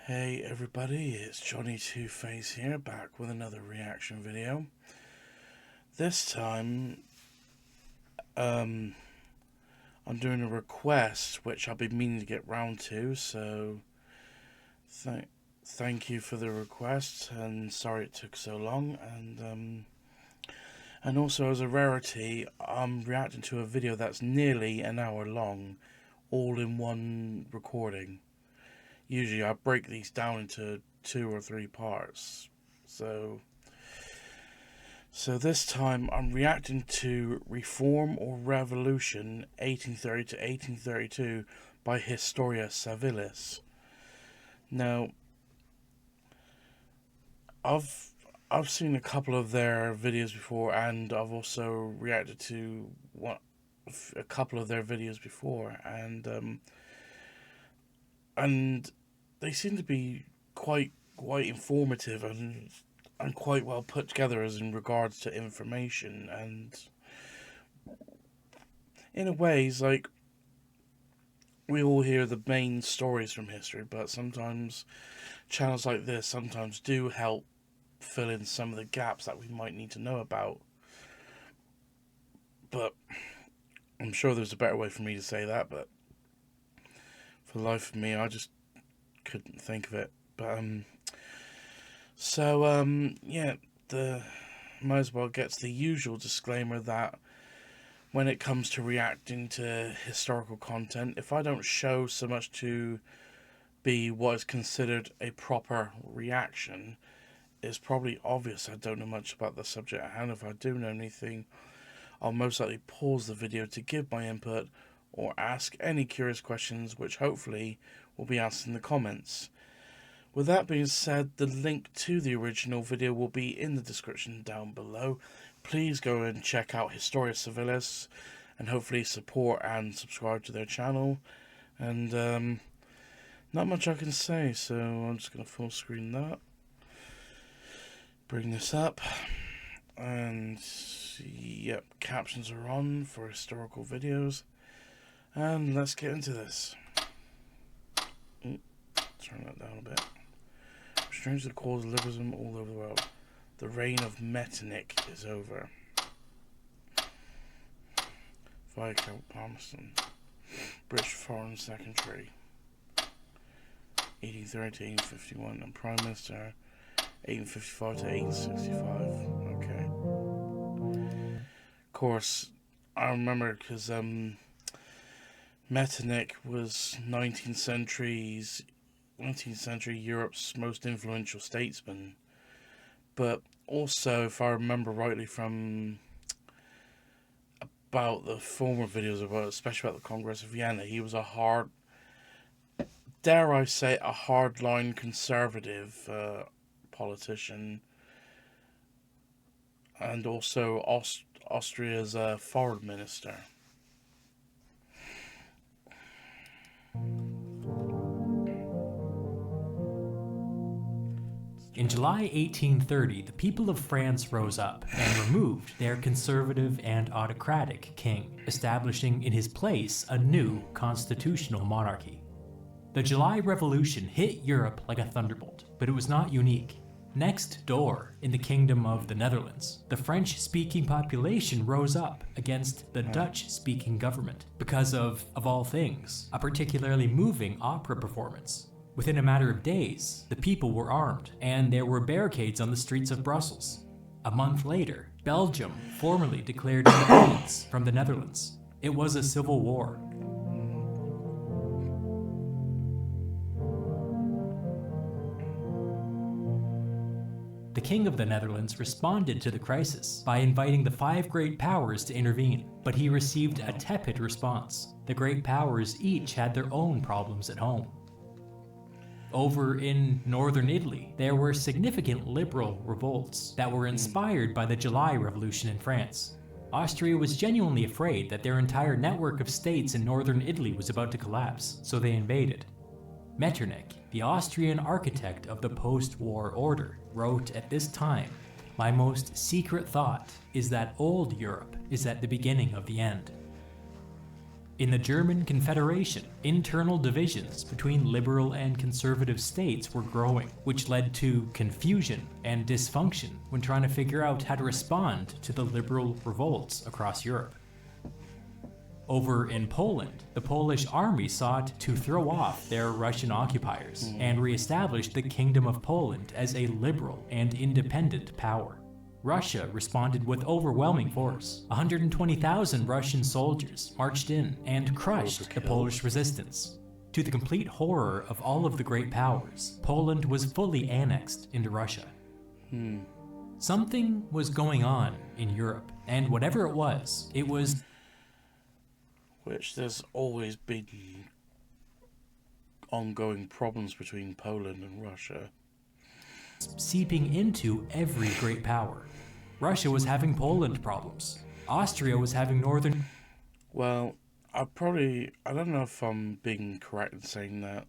Hey everybody, it's Johnny Two Face here, back with another reaction video. This time, I'm doing a request which I've been meaning to get round to, so thank you for the request, and sorry it took so long, and also as a rarity, I'm reacting to a video that's nearly an hour long, all in one recording. Usually I break these down into 2 or 3 parts. So this time I'm reacting to Reform or Revolution 1830 to 1832 by Historia Civilis. Now, I've seen a couple of their videos before, and I've also reacted to a couple of their videos before, and they seem to be quite informative and quite well put together as in regards to information, and in a ways, like, we all hear the main stories from history, but sometimes channels like this sometimes do help fill in some of the gaps that we might need to know about. But I'm sure there's a better way for me to say that, but for the life of me, I just couldn't think of it. But yeah, might as well get to the usual disclaimer that when it comes to reacting to historical content, if I don't show so much to be what is considered a proper reaction, it's probably obvious I don't know much about the subject at hand. If I do know anything, I'll most likely pause the video to give my input or ask any curious questions, which hopefully will be asked in the comments. With that being said, the link to the original video will be in the description down below. Please go and check out Historia Civilis and hopefully support and subscribe to their channel. And not much I can say, so I'm just going to full screen that. Bring this up. And yep, captions are on for historical videos. And let's get into this. Turn that down a bit. Strange to cause liberalism all over the world. The reign of Metternich is over. Viscount Palmerston, British Foreign Secretary, 1830 to 1851, and Prime Minister, 1855 to 1865. Okay. Of course, I remember because Metternich was 19th century Europe's most influential statesman, but also, if I remember rightly from about the former videos about, especially about the Congress of Vienna, he was dare I say, a hardline conservative politician, and also Austria's foreign minister. In July 1830, the people of France rose up and removed their conservative and autocratic king, establishing in his place a new constitutional monarchy. The July Revolution hit Europe like a thunderbolt, but it was not unique. Next door, in the Kingdom of the Netherlands, the French-speaking population rose up against the Dutch-speaking government because of all things, a particularly moving opera performance. Within a matter of days, the people were armed, and there were barricades on the streets of Brussels. A month later, Belgium formally declared independence from the Netherlands. It was a civil war. The King of the Netherlands responded to the crisis by inviting the 5 great powers to intervene, but he received a tepid response. The great powers each had their own problems at home. Over in northern Italy, there were significant liberal revolts that were inspired by the July Revolution in France. Austria was genuinely afraid that their entire network of states in northern Italy was about to collapse, so they invaded. Metternich, the Austrian architect of the post-war order, wrote at this time, "My most secret thought is that old Europe is at the beginning of the end." In the German Confederation, internal divisions between liberal and conservative states were growing, which led to confusion and dysfunction when trying to figure out how to respond to the liberal revolts across Europe. Over in Poland, the Polish army sought to throw off their Russian occupiers and reestablish the Kingdom of Poland as a liberal and independent power. Russia responded with overwhelming force. 120,000 Russian soldiers marched in and crushed the Polish resistance. To the complete horror of all of the great powers, Poland was fully annexed into Russia. Something was going on in Europe, and whatever it was Which there's always been ongoing problems between Poland and Russia. seeping into every great power. Russia was having Poland problems. Austria was having northern... Well, I don't know if I'm being correct in saying that.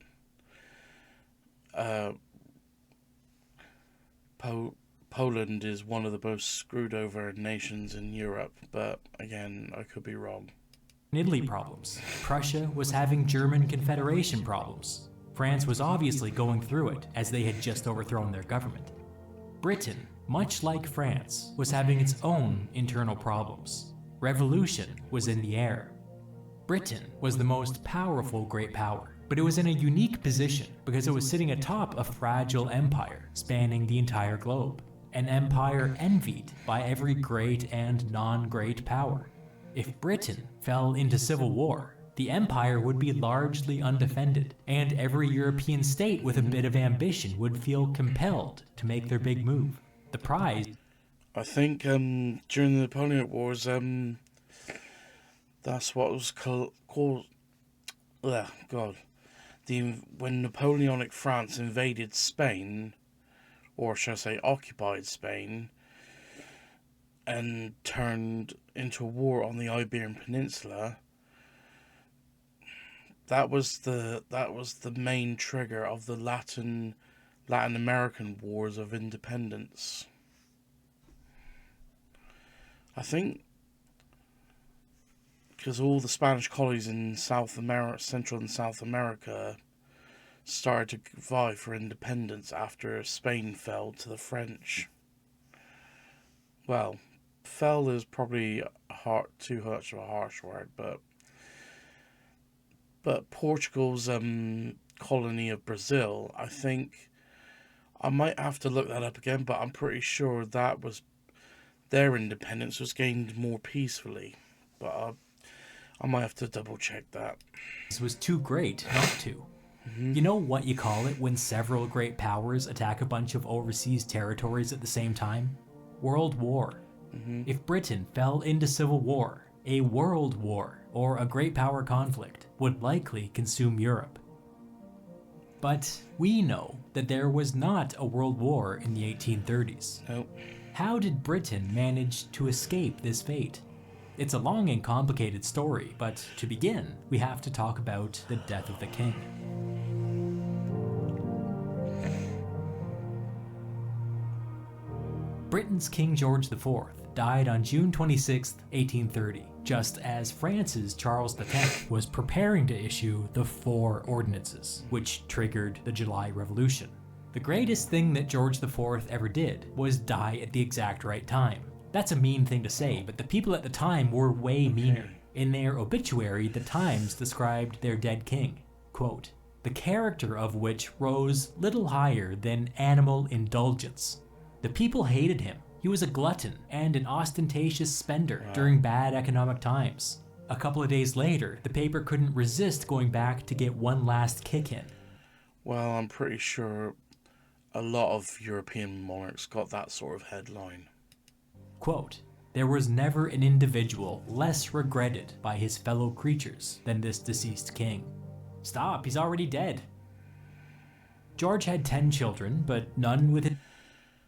Poland is one of the most screwed over nations in Europe, but again, I could be wrong. Italy problems. Prussia was having German Confederation problems. France was obviously going through it, as they had just overthrown their government. Britain, much like France, was having its own internal problems. Revolution was in the air. Britain was the most powerful great power, but it was in a unique position because it was sitting atop a fragile empire spanning the entire globe. An empire envied by every great and non-great power. If Britain fell into civil war, the empire would be largely undefended, and every European state with a bit of ambition would feel compelled to make their big move. The prize... I think during the Napoleonic Wars, that's what was called... when Napoleonic France invaded Spain, or shall I say occupied Spain, and turned into a war on the Iberian Peninsula, that was the main trigger of the Latin American Wars of Independence. I think because all the Spanish colonies in Central and South America started to vie for independence after Spain fell to the French. Well, fell is probably too much of a harsh word, but Portugal's colony of Brazil, I think, I might have to look that up again, but I'm pretty sure that was their independence was gained more peacefully, but I might have to double check that. This was too great not to. You know what you call it when several great powers attack a bunch of overseas territories at the same time? World War. If Britain fell into civil war, a world war, or a great power conflict would likely consume Europe. But we know that there was not a world war in the 1830s. Nope. How did Britain manage to escape this fate? It's a long and complicated story, but to begin, we have to talk about the death of the king. Britain's King George IV died on June 26, 1830, just as France's Charles X was preparing to issue the Four Ordinances, which triggered the July Revolution. The greatest thing that George IV ever did was die at the exact right time. That's a mean thing to say, but the people at the time were way meaner. In their obituary, the Times described their dead king, quote, "the character of which rose little higher than animal indulgence. The people hated him. He was a glutton and an ostentatious spender during bad economic times." A couple of days later, the paper couldn't resist going back to get one last kick in. Well, I'm pretty sure a lot of European monarchs got that sort of headline. Quote, "There was never an individual less regretted by his fellow creatures than this deceased king." Stop, he's already dead. George had 10 children, but none with it.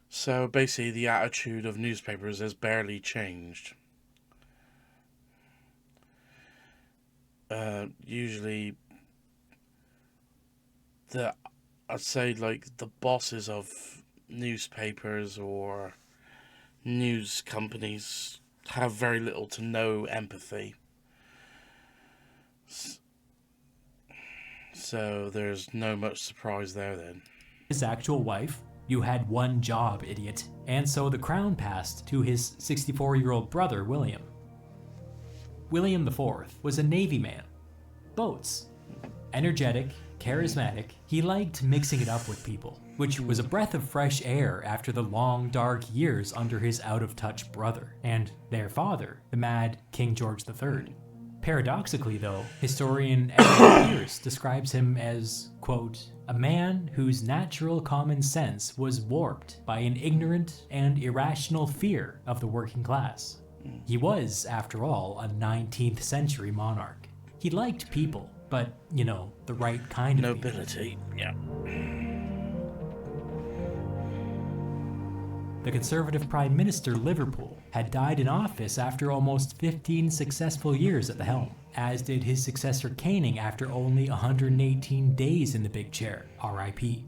So basically the attitude of newspapers has barely changed. Usually I'd say like the bosses of newspapers or news companies have very little to no empathy. So there's no much surprise there then. His actual wife, "You had one job, idiot," and so the crown passed to his 64-year-old brother, William. William IV was a Navy man. Boats. Energetic, charismatic, he liked mixing it up with people, which was a breath of fresh air after the long, dark years under his out-of-touch brother, and their father, the mad King George III. Paradoxically, though, historian Edward Pierce describes him as, quote, "a man whose natural common sense was warped by an ignorant and irrational fear of the working class." He was, after all, a 19th century monarch. He liked people, but, the right kind of people. Nobility, yeah. The Conservative Prime Minister Liverpool had died in office after almost 15 successful years at the helm, as did his successor Canning after only 118 days in the big chair, RIP.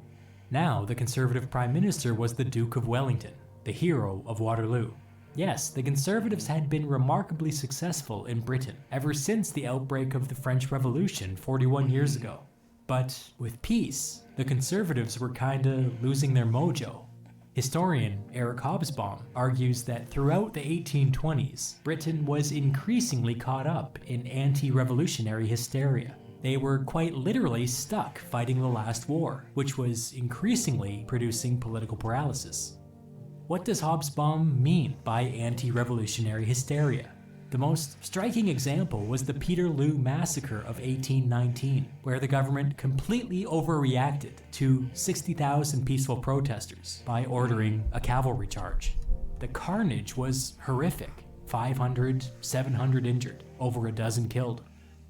Now, the Conservative Prime Minister was the Duke of Wellington, the hero of Waterloo. Yes, the Conservatives had been remarkably successful in Britain ever since the outbreak of the French Revolution 41 years ago. But with peace, the Conservatives were kinda losing their mojo. Historian Eric Hobsbawm argues that throughout the 1820s, Britain was increasingly caught up in anti-revolutionary hysteria. They were quite literally stuck fighting the last war, which was increasingly producing political paralysis. What does Hobsbawm mean by anti-revolutionary hysteria? The most striking example was the Peterloo Massacre of 1819, where the government completely overreacted to 60,000 peaceful protesters by ordering a cavalry charge. The carnage was horrific. 500, 700 injured, over a dozen killed.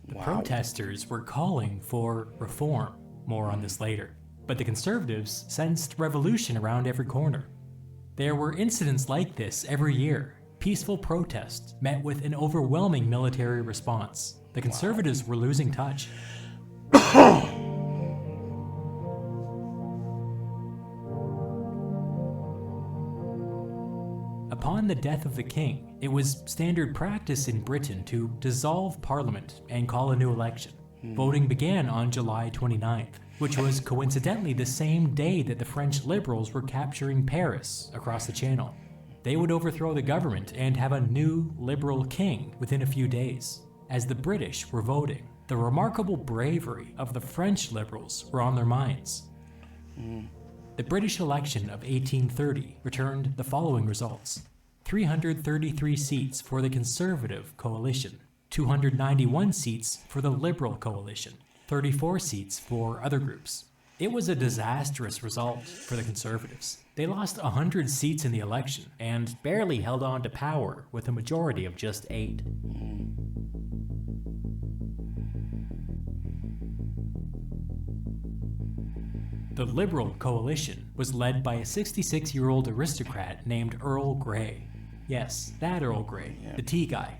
The protesters were calling for reform. More on this later. But the Conservatives sensed revolution around every corner. There were incidents like this every year. Peaceful protests met with an overwhelming military response. The Conservatives were losing touch. Upon the death of the king, it was standard practice in Britain to dissolve Parliament and call a new election. Voting began on July 29th, which was coincidentally the same day that the French liberals were capturing Paris across the Channel. They would overthrow the government and have a new liberal king within a few days. As the British were voting, the remarkable bravery of the French liberals were on their minds. The British election of 1830 returned the following results: 333 seats for the Conservative coalition, 291 seats for the Liberal coalition, 34 seats for other groups. It was a disastrous result for the Conservatives. They lost 100 seats in the election and barely held on to power with a majority of just 8. The Liberal coalition was led by a 66-year-old aristocrat named Earl Grey. Yes, that Earl Grey, the tea guy.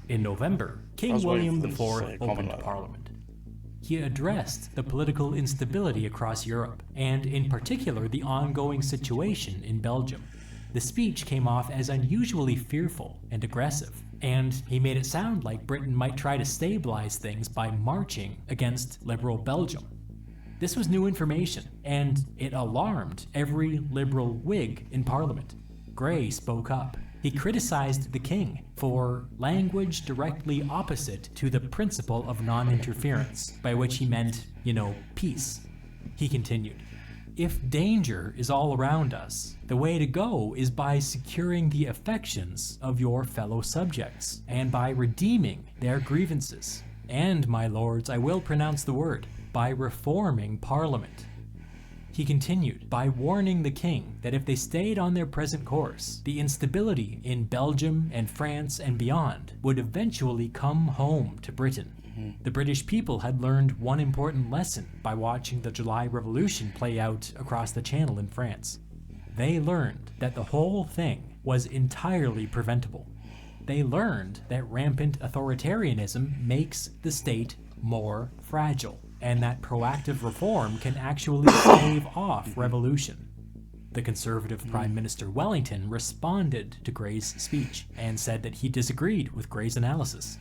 In November, King William IV opened Parliament. He addressed the political instability across Europe, and in particular the ongoing situation in Belgium. The speech came off as unusually fearful and aggressive, and he made it sound like Britain might try to stabilize things by marching against liberal Belgium. This was new information, and it alarmed every liberal Whig in Parliament. Grey spoke up. He criticized the king for language directly opposite to the principle of non-interference, by which he meant, peace. He continued, "If danger is all around us, the way to go is by securing the affections of your fellow subjects, and by redeeming their grievances. And, my lords, I will pronounce the word, by reforming Parliament." He continued by warning the king that if they stayed on their present course, the instability in Belgium and France and beyond would eventually come home to Britain. The British people had learned one important lesson by watching the July Revolution play out across the Channel in France. They learned that the whole thing was entirely preventable. They learned that rampant authoritarianism makes the state more fragile, and that proactive reform can actually stave off revolution. The Conservative Prime Minister Wellington responded to Grey's speech and said that he disagreed with Grey's analysis.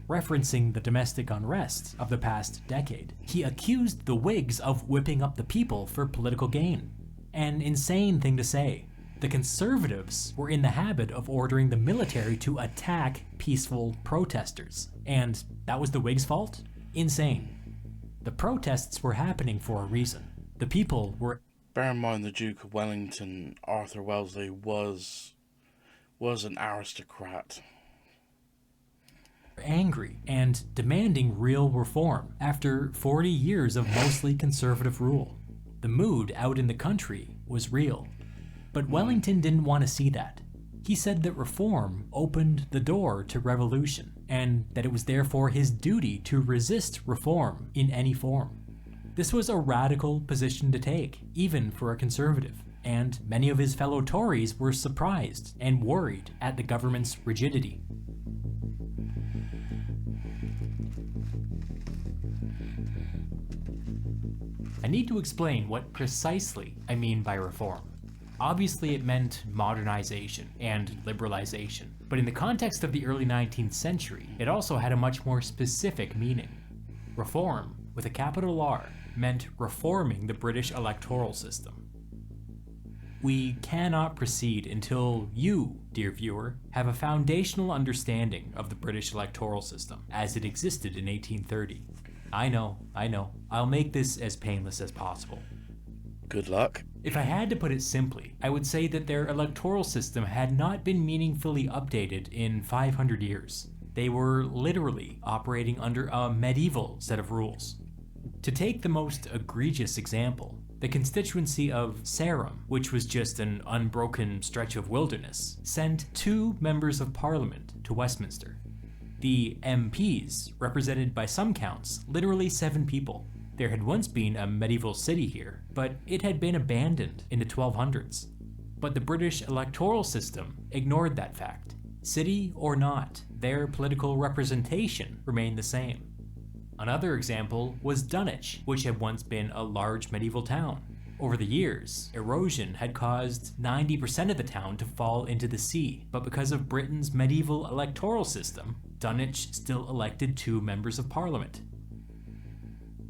referencing the domestic unrest of the past decade. He accused the Whigs of whipping up the people for political gain. An insane thing to say. The Conservatives were in the habit of ordering the military to attack peaceful protesters, and that was the Whigs' fault? Insane. The protests were happening for a reason. The people were... Bear in mind the Duke of Wellington, Arthur Wellesley, was an aristocrat. Angry and demanding real reform after 40 years of mostly conservative rule. The mood out in the country was real. But Wellington didn't want to see that. He said that reform opened the door to revolution, and that it was therefore his duty to resist reform in any form. This was a radical position to take, even for a conservative, and many of his fellow Tories were surprised and worried at the government's rigidity. I need to explain what precisely I mean by reform. Obviously, it meant modernization and liberalization, but in the context of the early 19th century, it also had a much more specific meaning. Reform, with a capital R, meant reforming the British electoral system. We cannot proceed until you, dear viewer, have a foundational understanding of the British electoral system as it existed in 1830. I know. I'll make this as painless as possible. Good luck. If I had to put it simply, I would say that their electoral system had not been meaningfully updated in 500 years. They were literally operating under a medieval set of rules. To take the most egregious example, the constituency of Sarum, which was just an unbroken stretch of wilderness, sent 2 members of parliament to Westminster. The MPs represented by some counts literally 7 people. There had once been a medieval city here, but it had been abandoned in the 1200s. But the British electoral system ignored that fact. City or not, their political representation remained the same. Another example was Dunwich, which had once been a large medieval town. Over the years, erosion had caused 90% of the town to fall into the sea, but because of Britain's medieval electoral system, Dunwich still elected 2 members of parliament.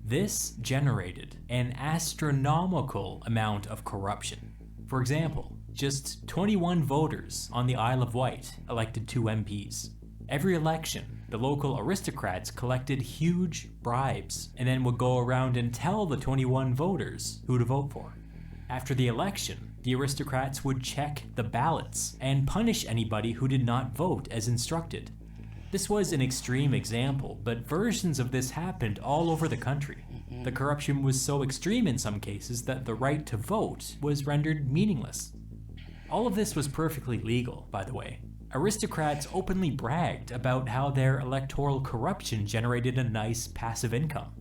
This generated an astronomical amount of corruption. For example, just 21 voters on the Isle of Wight elected 2 MPs. Every election, the local aristocrats collected huge bribes and then would go around and tell the 21 voters who to vote for. After the election, the aristocrats would check the ballots and punish anybody who did not vote as instructed. This was an extreme example, but versions of this happened all over the country. The corruption was so extreme in some cases that the right to vote was rendered meaningless. All of this was perfectly legal, by the way. Aristocrats openly bragged about how their electoral corruption generated a nice passive income.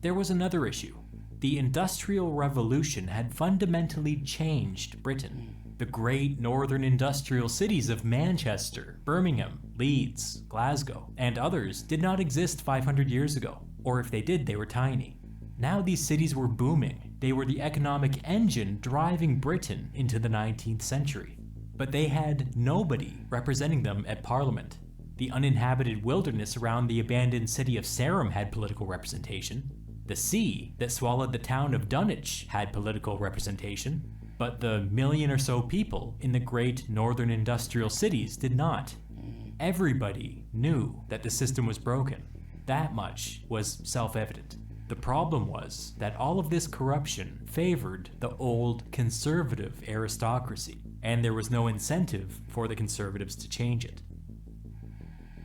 There was another issue. The Industrial Revolution had fundamentally changed Britain. The great northern industrial cities of Manchester, Birmingham, Leeds, Glasgow, and others did not exist 500 years ago, or if they did, they were tiny. Now these cities were booming. They were the economic engine driving Britain into the 19th century. But they had nobody representing them at Parliament. The uninhabited wilderness around the abandoned city of Sarum had political representation. The sea that swallowed the town of Dunwich had political representation. But the million or so people in the great northern industrial cities did not. Everybody knew that the system was broken. That much was self-evident. The problem was that all of this corruption favored the old conservative aristocracy, and there was no incentive for the conservatives to change it.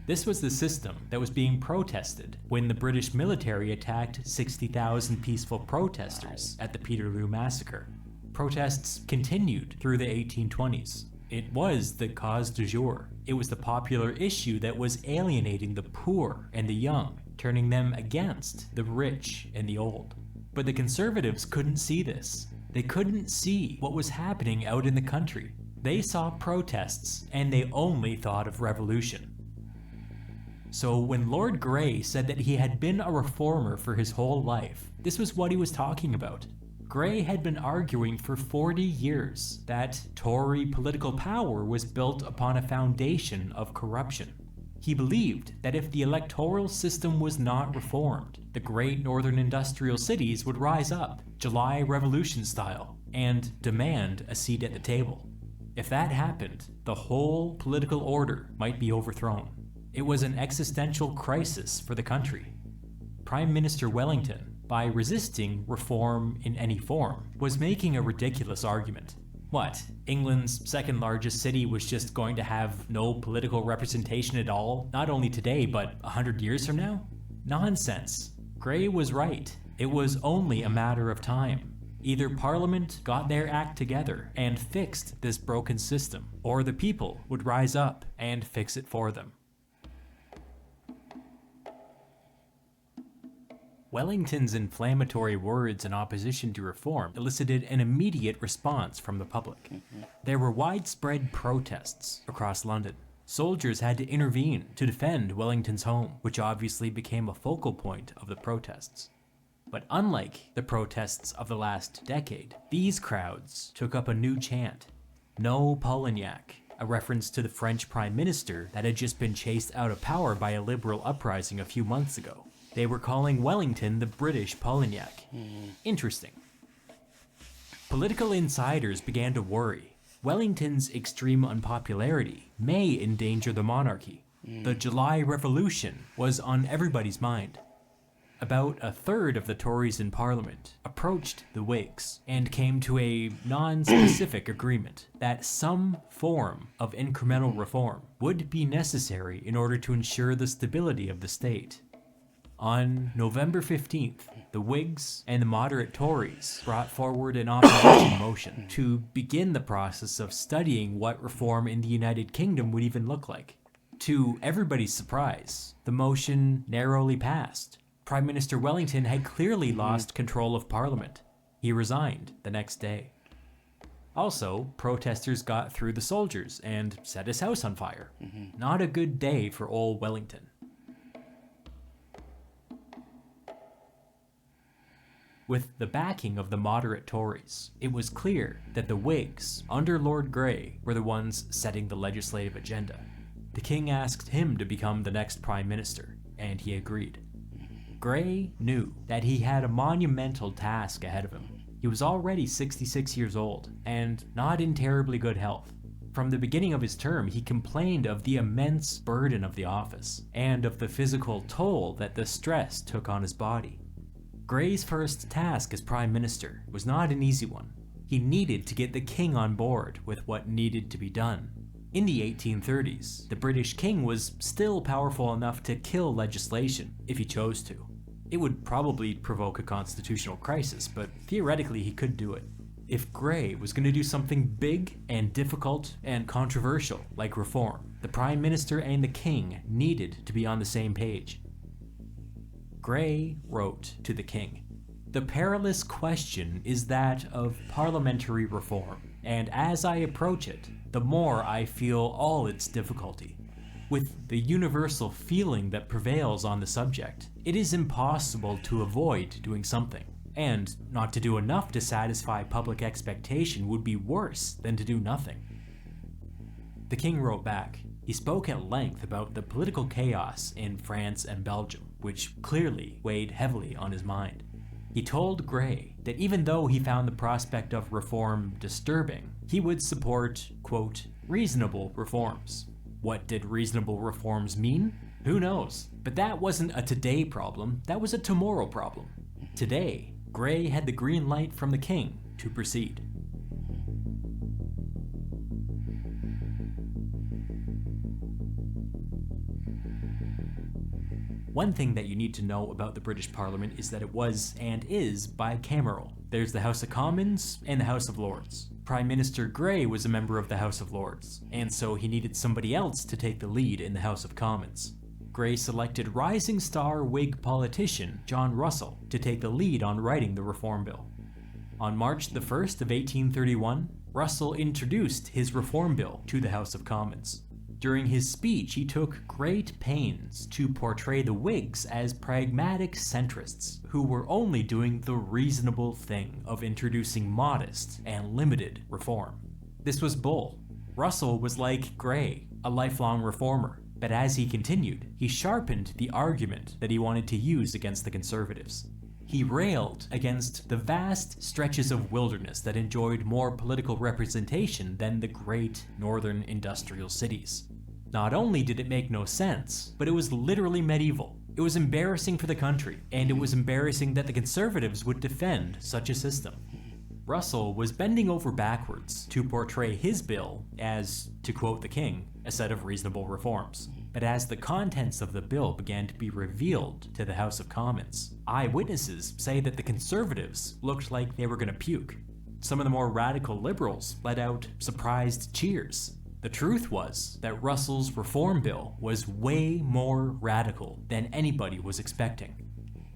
This was the system that was being protested when the British military attacked 60,000 peaceful protesters at the Peterloo Massacre. Protests continued through the 1820s. It was the cause du jour. It was the popular issue that was alienating the poor and the young, turning them against the rich and the old. But the conservatives couldn't see this. They couldn't see what was happening out in the country. They saw protests, and they only thought of revolution. So when Lord Grey said that he had been a reformer for his whole life, this was what he was talking about. Grey had been arguing for 40 years that Tory political power was built upon a foundation of corruption. He believed that if the electoral system was not reformed, the great northern industrial cities would rise up, July Revolution style, and demand a seat at the table. If that happened, the whole political order might be overthrown. It was an existential crisis for the country. Prime Minister Wellington, by resisting reform in any form, was making a ridiculous argument. What, England's second largest city was just going to have no political representation at all, not only today, but 100 years from now? Nonsense. Grey was right. It was only a matter of time. Either Parliament got their act together and fixed this broken system, or the people would rise up and fix it for them. Wellington's inflammatory words in opposition to reform elicited an immediate response from the public. There were widespread protests across London. Soldiers had to intervene to defend Wellington's home, which obviously became a focal point of the protests. But unlike the protests of the last decade, these crowds took up a new chant, "No Polignac," a reference to the French Prime Minister that had just been chased out of power by a liberal uprising a few months ago. They were calling Wellington the British Polignac. Interesting. Political insiders began to worry. Wellington's extreme unpopularity may endanger the monarchy. The July Revolution was on everybody's mind. About a third of the Tories in Parliament approached the Whigs and came to a non-specific agreement that some form of incremental reform would be necessary in order to ensure the stability of the state. On November 15th, the Whigs and the moderate Tories brought forward an opposition motion to begin the process of studying what reform in the United Kingdom would even look like. To everybody's surprise, the motion narrowly passed. Prime Minister Wellington had clearly lost control of Parliament. He resigned the next day. Also, protesters got through the soldiers and set his house on fire. Not a good day for old Wellington. With the backing of the moderate Tories, it was clear that the Whigs, under Lord Grey, were the ones setting the legislative agenda. The king asked him to become the next prime minister, and he agreed. Grey knew that he had a monumental task ahead of him. He was already 66 years old, and not in terribly good health. From the beginning of his term, he complained of the immense burden of the office, and of the physical toll that the stress took on his body. Grey's first task as Prime Minister was not an easy one. He needed to get the king on board with what needed to be done. In the 1830s, the British king was still powerful enough to kill legislation if he chose to. It would probably provoke a constitutional crisis, but theoretically he could do it. If Grey was going to do something big and difficult and controversial like reform, the Prime Minister and the king needed to be on the same page. Grey wrote to the king, "The perilous question is that of parliamentary reform, and as I approach it, the more I feel all its difficulty. With the universal feeling that prevails on the subject, it is impossible to avoid doing something, and not to do enough to satisfy public expectation would be worse than to do nothing." The king wrote back. He spoke at length about the political chaos in France and Belgium, which clearly weighed heavily on his mind. He told Grey that even though he found the prospect of reform disturbing, he would support, quote, reasonable reforms. What did reasonable reforms mean? Who knows? But that wasn't a today problem, that was a tomorrow problem. Today, Grey had the green light from the king to proceed. One thing that you need to know about the British Parliament is that it was, and is, bicameral. There's the House of Commons and the House of Lords. Prime Minister Grey was a member of the House of Lords, and so he needed somebody else to take the lead in the House of Commons. Grey selected rising star Whig politician John Russell to take the lead on writing the Reform Bill. On March the 1st of 1831, Russell introduced his Reform Bill to the House of Commons. During his speech, he took great pains to portray the Whigs as pragmatic centrists who were only doing the reasonable thing of introducing modest and limited reform. This was bull. Russell was like Grey, a lifelong reformer, But as he continued, he sharpened the argument that he wanted to use against the Conservatives. He railed against the vast stretches of wilderness that enjoyed more political representation than the great northern industrial cities. Not only did it make no sense, but it was literally medieval. It was embarrassing for the country, and it was embarrassing that the Conservatives would defend such a system. Russell was bending over backwards to portray his bill as, to quote the king, a set of reasonable reforms. But as the contents of the bill began to be revealed to the House of Commons, eyewitnesses say that the Conservatives looked like they were going to puke. Some of the more radical liberals let out surprised cheers. The truth was that Russell's reform bill was way more radical than anybody was expecting.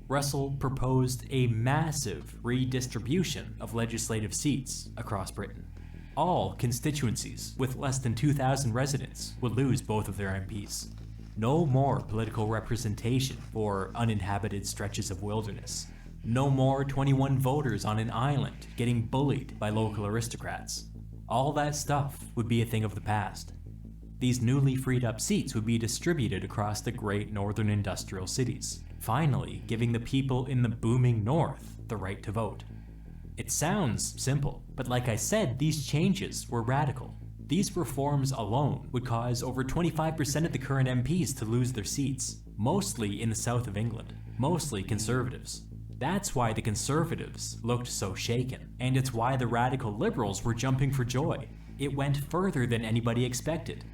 Russell proposed a massive redistribution of legislative seats across Britain. All constituencies with less than 2,000 residents would lose both of their MPs. No more political representation for uninhabited stretches of wilderness. No more 21 voters on an island getting bullied by local aristocrats. All that stuff would be a thing of the past. These newly freed up seats would be distributed across the great northern industrial cities, finally giving the people in the booming north the right to vote. It sounds simple, but like I said, these changes were radical. These reforms alone would cause over 25% of the current MPs to lose their seats, mostly in the south of England, mostly Conservatives. That's why the Conservatives looked so shaken, and it's why the radical liberals were jumping for joy. It went further than anybody expected.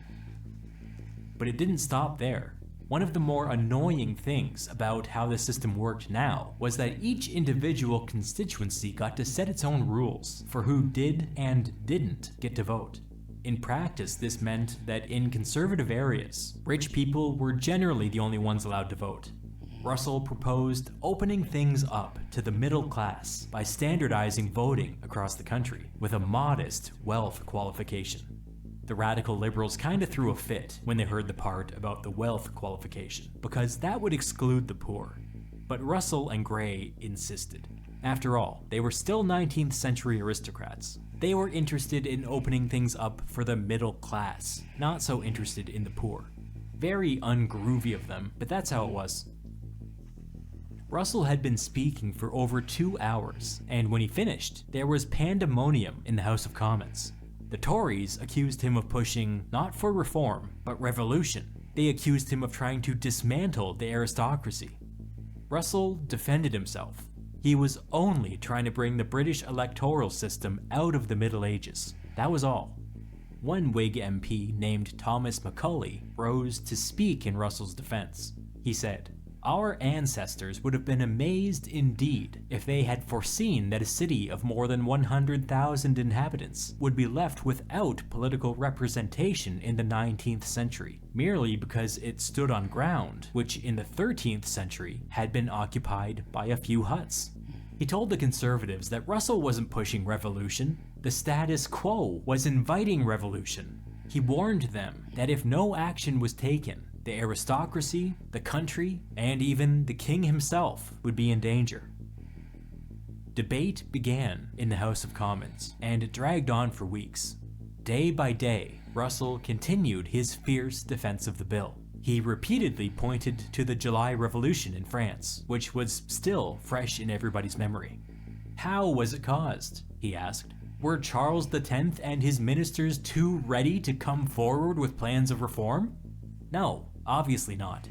But it didn't stop there. One of the more annoying things about how the system worked now was that each individual constituency got to set its own rules for who did and didn't get to vote. In practice, this meant that in conservative areas, rich people were generally the only ones allowed to vote. Russell proposed opening things up to the middle class by standardizing voting across the country with a modest wealth qualification. The radical liberals kinda threw a fit when they heard the part about the wealth qualification, because that would exclude the poor. But Russell and Grey insisted. After all, they were still 19th century aristocrats. They were interested in opening things up for the middle class, not so interested in the poor. Very ungroovy of them, but that's how it was. Russell had been speaking for over 2 hours, and when he finished, there was pandemonium in the House of Commons. The Tories accused him of pushing not for reform, but revolution. They accused him of trying to dismantle the aristocracy. Russell defended himself. He was only trying to bring the British electoral system out of the Middle Ages. That was all. One Whig MP named Thomas Macaulay rose to speak in Russell's defense. He said, "Our ancestors would have been amazed indeed if they had foreseen that a city of more than 100,000 inhabitants would be left without political representation in the 19th century, merely because it stood on ground which in the 13th century had been occupied by a few huts." He told the Conservatives that Russell wasn't pushing revolution, the status quo was inviting revolution. He warned them that if no action was taken, the aristocracy, the country, and even the king himself would be in danger. Debate began in the House of Commons, and it dragged on for weeks. Day by day, Russell continued his fierce defense of the bill. He repeatedly pointed to the July Revolution in France, which was still fresh in everybody's memory. How was it caused? He asked. Were Charles X and his ministers too ready to come forward with plans of reform? No, obviously not.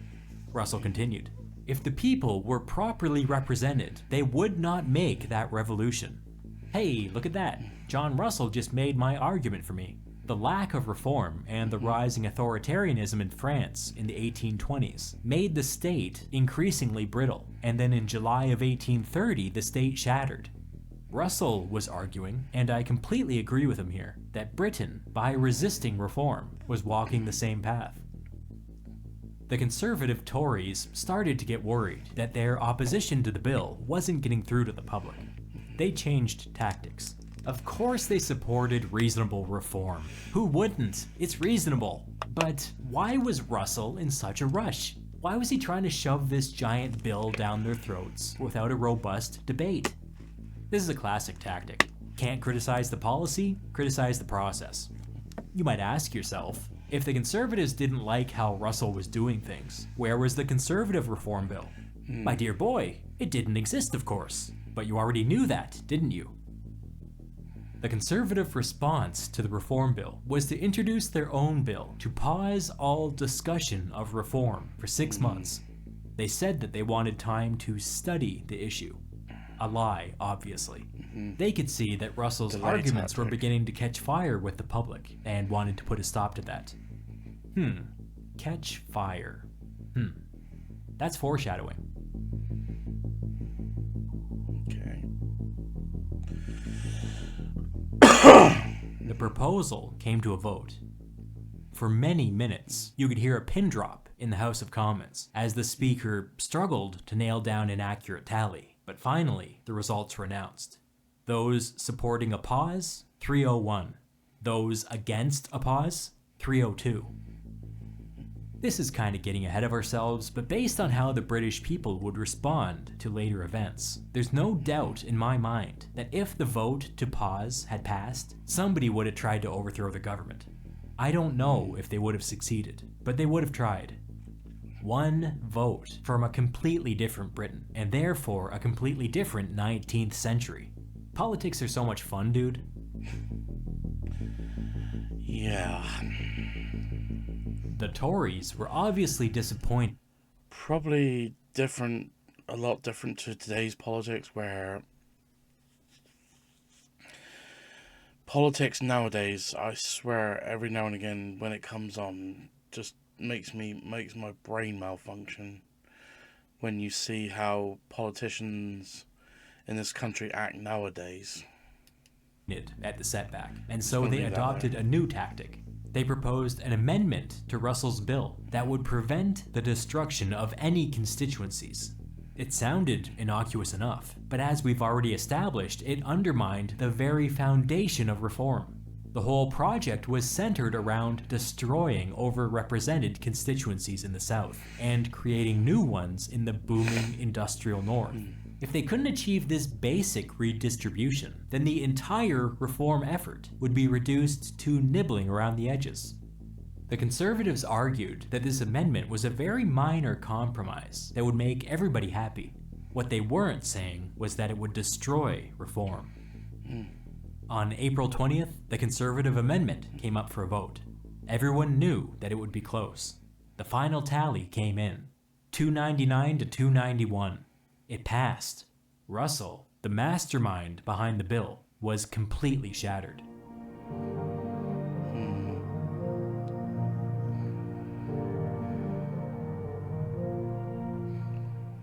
Russell continued. If the people were properly represented, they would not make that revolution. Hey, look at that. John Russell just made my argument for me. The lack of reform and the rising authoritarianism in France in the 1820s made the state increasingly brittle, and then in July of 1830 the state shattered. Russell was arguing, and I completely agree with him here, that Britain, by resisting reform, was walking the same path. The conservative Tories started to get worried that their opposition to the bill wasn't getting through to the public. They changed tactics. Of course they supported reasonable reform. Who wouldn't? It's reasonable. But why was Russell in such a rush? Why was he trying to shove this giant bill down their throats without a robust debate? This is a classic tactic. Can't criticize the policy, criticize the process. You might ask yourself, If the Conservatives didn't like how Russell was doing things, where was the Conservative Reform Bill? My dear boy, it didn't exist, of course. But you already knew that, didn't you? The Conservative response to the Reform Bill was to introduce their own bill to pause all discussion of reform for 6 months. They said that they wanted time to study the issue. A lie, obviously. They could see that Russell's Delay arguments were tactic. beginning to catch fire with the public and wanted to put a stop to that. Catch fire. That's foreshadowing. Okay. The proposal came to a vote. For many minutes, you could hear a pin drop in the House of Commons as the Speaker struggled to nail down an accurate tally. But finally, the results were announced. Those supporting a pause, 301. Those against a pause, 302. This is kind of getting ahead of ourselves, but based on how the British people would respond to later events, there's no doubt in my mind that if the vote to pause had passed, somebody would have tried to overthrow the government. I don't know if they would have succeeded, but they would have tried. One vote from a completely different Britain, and therefore a completely different 19th century. Politics are so much fun, dude. Yeah. The Tories were obviously disappointed. Probably different, a lot different to today's politics, where politics nowadays, I swear, every now and again when it comes on, just makes my brain malfunction when you see how politicians in this country act nowadays. At the setback, and so Let's they leave that adopted a new tactic. They proposed an amendment to Russell's bill that would prevent the destruction of any constituencies. It sounded innocuous enough, but as we've already established, it undermined the very foundation of reform. The whole project was centered around destroying overrepresented constituencies in the South and creating new ones in the booming industrial North. If they couldn't achieve this basic redistribution, then the entire reform effort would be reduced to nibbling around the edges. The Conservatives argued that this amendment was a very minor compromise that would make everybody happy. What they weren't saying was that it would destroy reform. On April 20th, the Conservative amendment came up for a vote. Everyone knew that it would be close. The final tally came in, 299 to 291. It passed. Russell, the mastermind behind the bill, was completely shattered.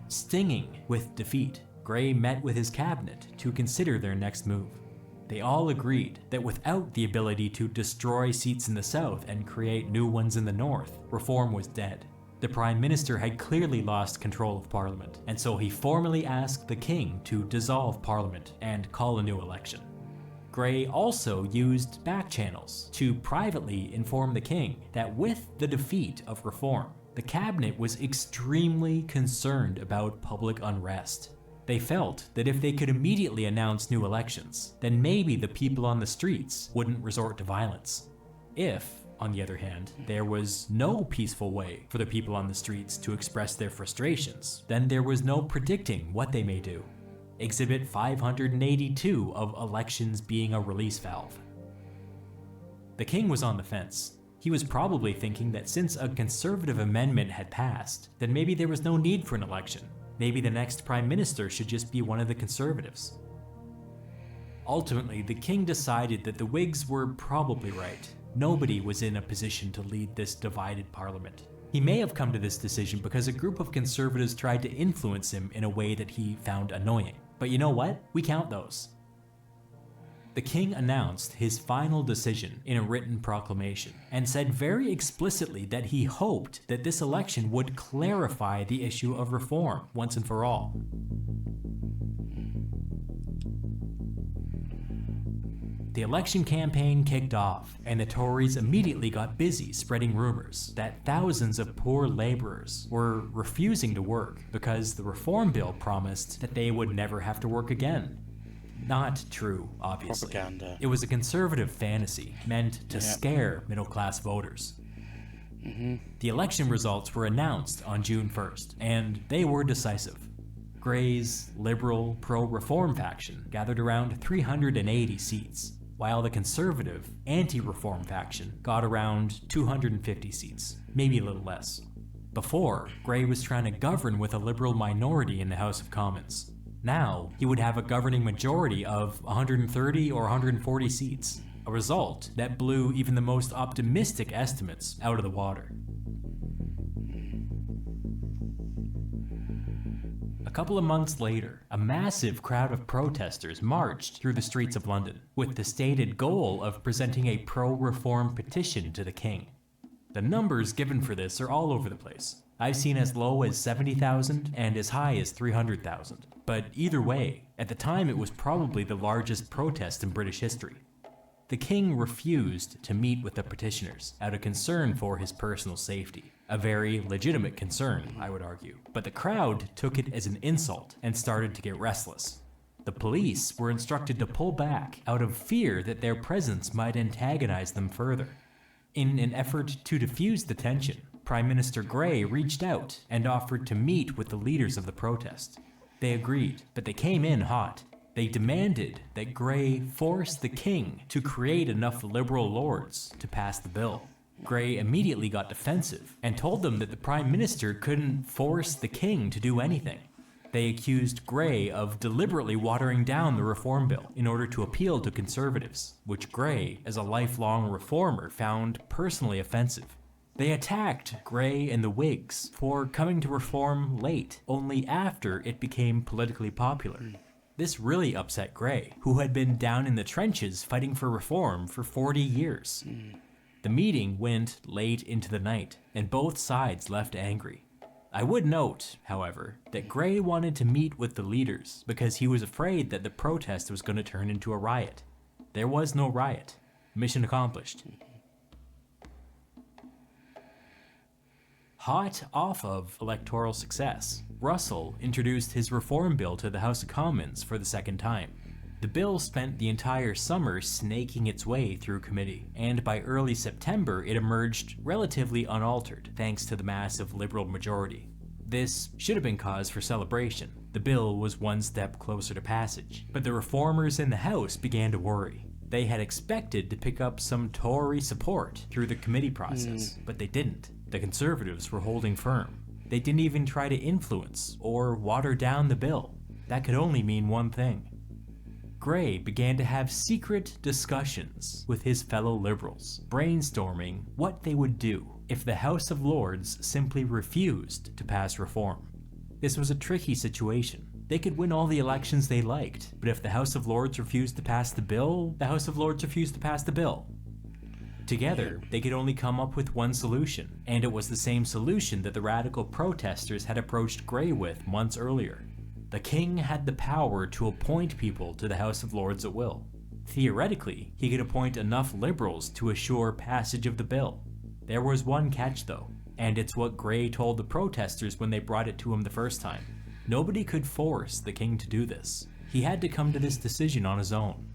Stinging with defeat, Grey met with his cabinet to consider their next move. They all agreed that without the ability to destroy seats in the South and create new ones in the North, reform was dead. The Prime Minister had clearly lost control of Parliament, and so he formally asked the King to dissolve Parliament and call a new election. Grey also used back channels to privately inform the King that with the defeat of reform, the cabinet was extremely concerned about public unrest. They felt that if they could immediately announce new elections, then maybe the people on the streets wouldn't resort to violence. If, on the other hand, there was no peaceful way for the people on the streets to express their frustrations, then there was no predicting what they may do. Exhibit 582 of elections being a release valve. The King was on the fence. He was probably thinking that since a Conservative amendment had passed, then maybe there was no need for an election. Maybe the next Prime Minister should just be one of the Conservatives. Ultimately, the King decided that the Whigs were probably right. Nobody was in a position to lead this divided Parliament. He may have come to this decision because a group of Conservatives tried to influence him in a way that he found annoying. But you know what? We count those. The King announced his final decision in a written proclamation and said very explicitly that he hoped that this election would clarify the issue of reform once and for all. The election campaign kicked off, and the Tories immediately got busy spreading rumors that thousands of poor laborers were refusing to work because the Reform Bill promised that they would never have to work again. Not true, obviously. Propaganda. It was a Conservative fantasy meant to scare middle-class voters. The election results were announced on June 1st, and they were decisive. Grey's liberal, pro-reform faction gathered around 380 seats, while the conservative, anti-reform faction got around 250 seats, maybe a little less. Before, Grey was trying to govern with a liberal minority in the House of Commons. Now, he would have a governing majority of 130 or 140 seats, a result that blew even the most optimistic estimates out of the water. A couple of months later, a massive crowd of protesters marched through the streets of London, with the stated goal of presenting a pro-reform petition to the king. The numbers given for this are all over the place. I've seen as low as 70,000 and as high as 300,000. But either way, at the time it was probably the largest protest in British history. The king refused to meet with the petitioners out of concern for his personal safety. A very legitimate concern, I would argue. But the crowd took it as an insult and started to get restless. The police were instructed to pull back out of fear that their presence might antagonize them further. In an effort to diffuse the tension, Prime Minister Grey reached out and offered to meet with the leaders of the protest. They agreed, but they came in hot. They demanded that Grey force the king to create enough liberal lords to pass the bill. Grey immediately got defensive and told them that the Prime Minister couldn't force the king to do anything. They accused Grey of deliberately watering down the reform bill in order to appeal to conservatives, which Grey, as a lifelong reformer, found personally offensive. They attacked Grey and the Whigs for coming to reform late, only after it became politically popular. This really upset Grey, who had been down in the trenches fighting for reform for 40 years. The meeting went late into the night, and both sides left angry. I would note, however, that Grey wanted to meet with the leaders because he was afraid that the protest was going to turn into a riot. There was no riot. Mission accomplished. Hot off of electoral success, Russell introduced his reform bill to the House of Commons for the second time. The bill spent the entire summer snaking its way through committee, and by early September it emerged relatively unaltered thanks to the massive Liberal majority. This should have been cause for celebration. The bill was one step closer to passage, but the reformers in the House began to worry. They had expected to pick up some Tory support through the committee process, but they didn't. The Conservatives were holding firm. They didn't even try to influence or water down the bill. That could only mean one thing. Grey began to have secret discussions with his fellow Liberals, brainstorming what they would do if the House of Lords simply refused to pass reform. This was a tricky situation. They could win all the elections they liked, but if the House of Lords refused to pass the bill, the House of Lords refused to pass the bill. Together, they could only come up with one solution, and it was the same solution that the radical protesters had approached Grey with months earlier. The king had the power to appoint people to the House of Lords at will. Theoretically, he could appoint enough liberals to assure passage of the bill. There was one catch though, and it's what Grey told the protesters when they brought it to him the first time. Nobody could force the king to do this. He had to come to this decision on his own.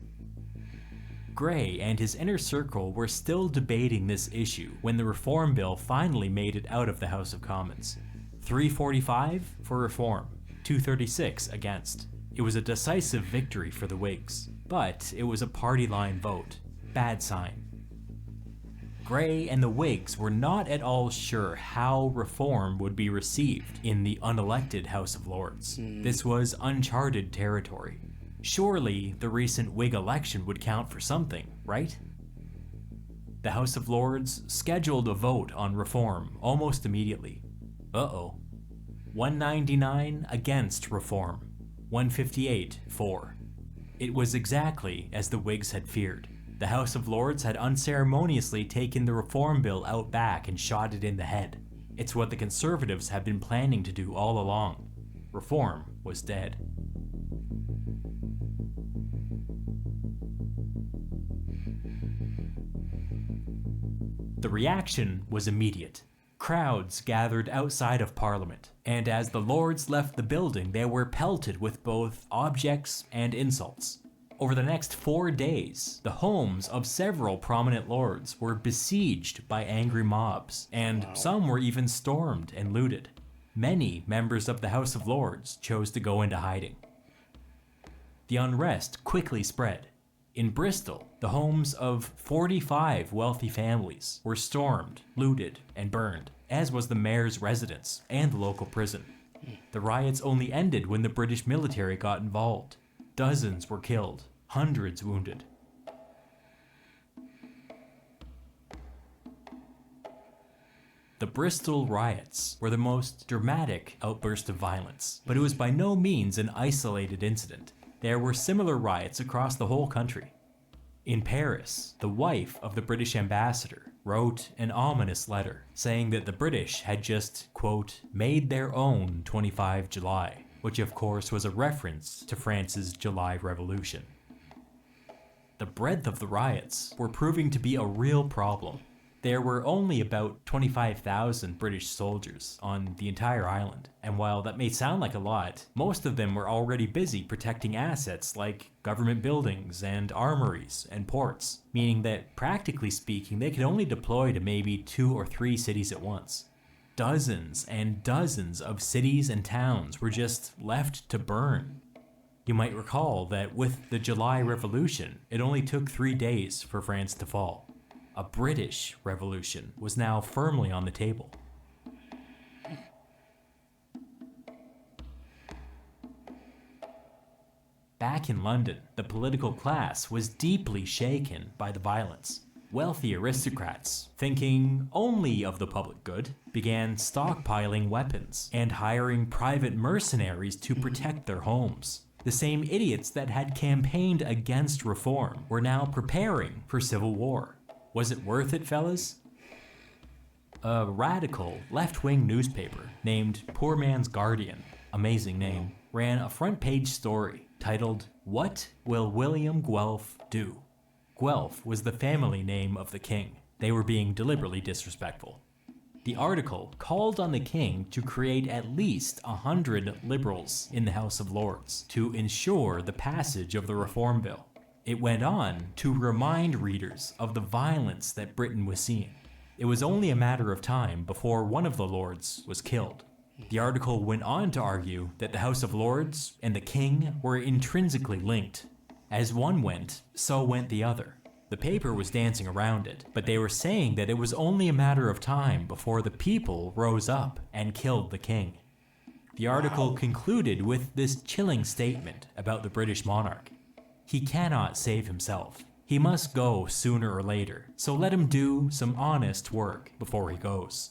Grey and his inner circle were still debating this issue when the reform bill finally made it out of the House of Commons. 345 for reform. 236 against. It was a decisive victory for the Whigs, but it was a party line vote. Bad sign. Grey and the Whigs were not at all sure how reform would be received in the unelected House of Lords. This was uncharted territory. Surely the recent Whig election would count for something, right? The House of Lords scheduled a vote on reform almost immediately. Uh-oh. 199 against reform, 158 for. It was exactly as the Whigs had feared. The House of Lords had unceremoniously taken the reform bill out back and shot it in the head. It's what the Conservatives had been planning to do all along. Reform was dead. The reaction was immediate. Crowds gathered outside of Parliament, and as the Lords left the building, they were pelted with both objects and insults. Over the next 4 days, the homes of several prominent lords were besieged by angry mobs, and some were even stormed and looted. Many members of the House of Lords chose to go into hiding. The unrest quickly spread. In Bristol, the homes of 45 wealthy families were stormed, looted, and burned, as was the mayor's residence and the local prison. The riots only ended when the British military got involved. Dozens were killed, hundreds wounded. The Bristol riots were the most dramatic outburst of violence, but it was by no means an isolated incident. There were similar riots across the whole country. In Paris, the wife of the British ambassador wrote an ominous letter saying that the British had just, quote, made their own 25 July, which of course was a reference to France's July Revolution. The breadth of the riots were proving to be a real problem. There were only about 25,000 British soldiers on the entire island, and while that may sound like a lot, most of them were already busy protecting assets like government buildings and armories and ports, meaning that, practically speaking, they could only deploy to maybe 2 or 3 cities at once. Dozens and dozens of cities and towns were just left to burn. You might recall that with the July Revolution, it only took 3 days for France to fall. A British Revolution was now firmly on the table. Back in London, the political class was deeply shaken by the violence. Wealthy aristocrats, thinking only of the public good, began stockpiling weapons and hiring private mercenaries to protect their homes. The same idiots that had campaigned against reform were now preparing for civil war. Was it worth it, fellas? A radical left-wing newspaper named Poor Man's Guardian, amazing name, ran a front-page story titled, "What Will William Guelph Do?" Guelph was the family name of the king. They were being deliberately disrespectful. The article called on the king to create at least 100 liberals in the House of Lords to ensure the passage of the Reform Bill. It went on to remind readers of the violence that Britain was seeing. It was only a matter of time before one of the lords was killed. The article went on to argue that the House of Lords and the king were intrinsically linked. As one went, so went the other. The paper was dancing around it, but they were saying that it was only a matter of time before the people rose up and killed the king. The article concluded with this chilling statement about the British monarch. He cannot save himself. He must go sooner or later, so let him do some honest work before he goes.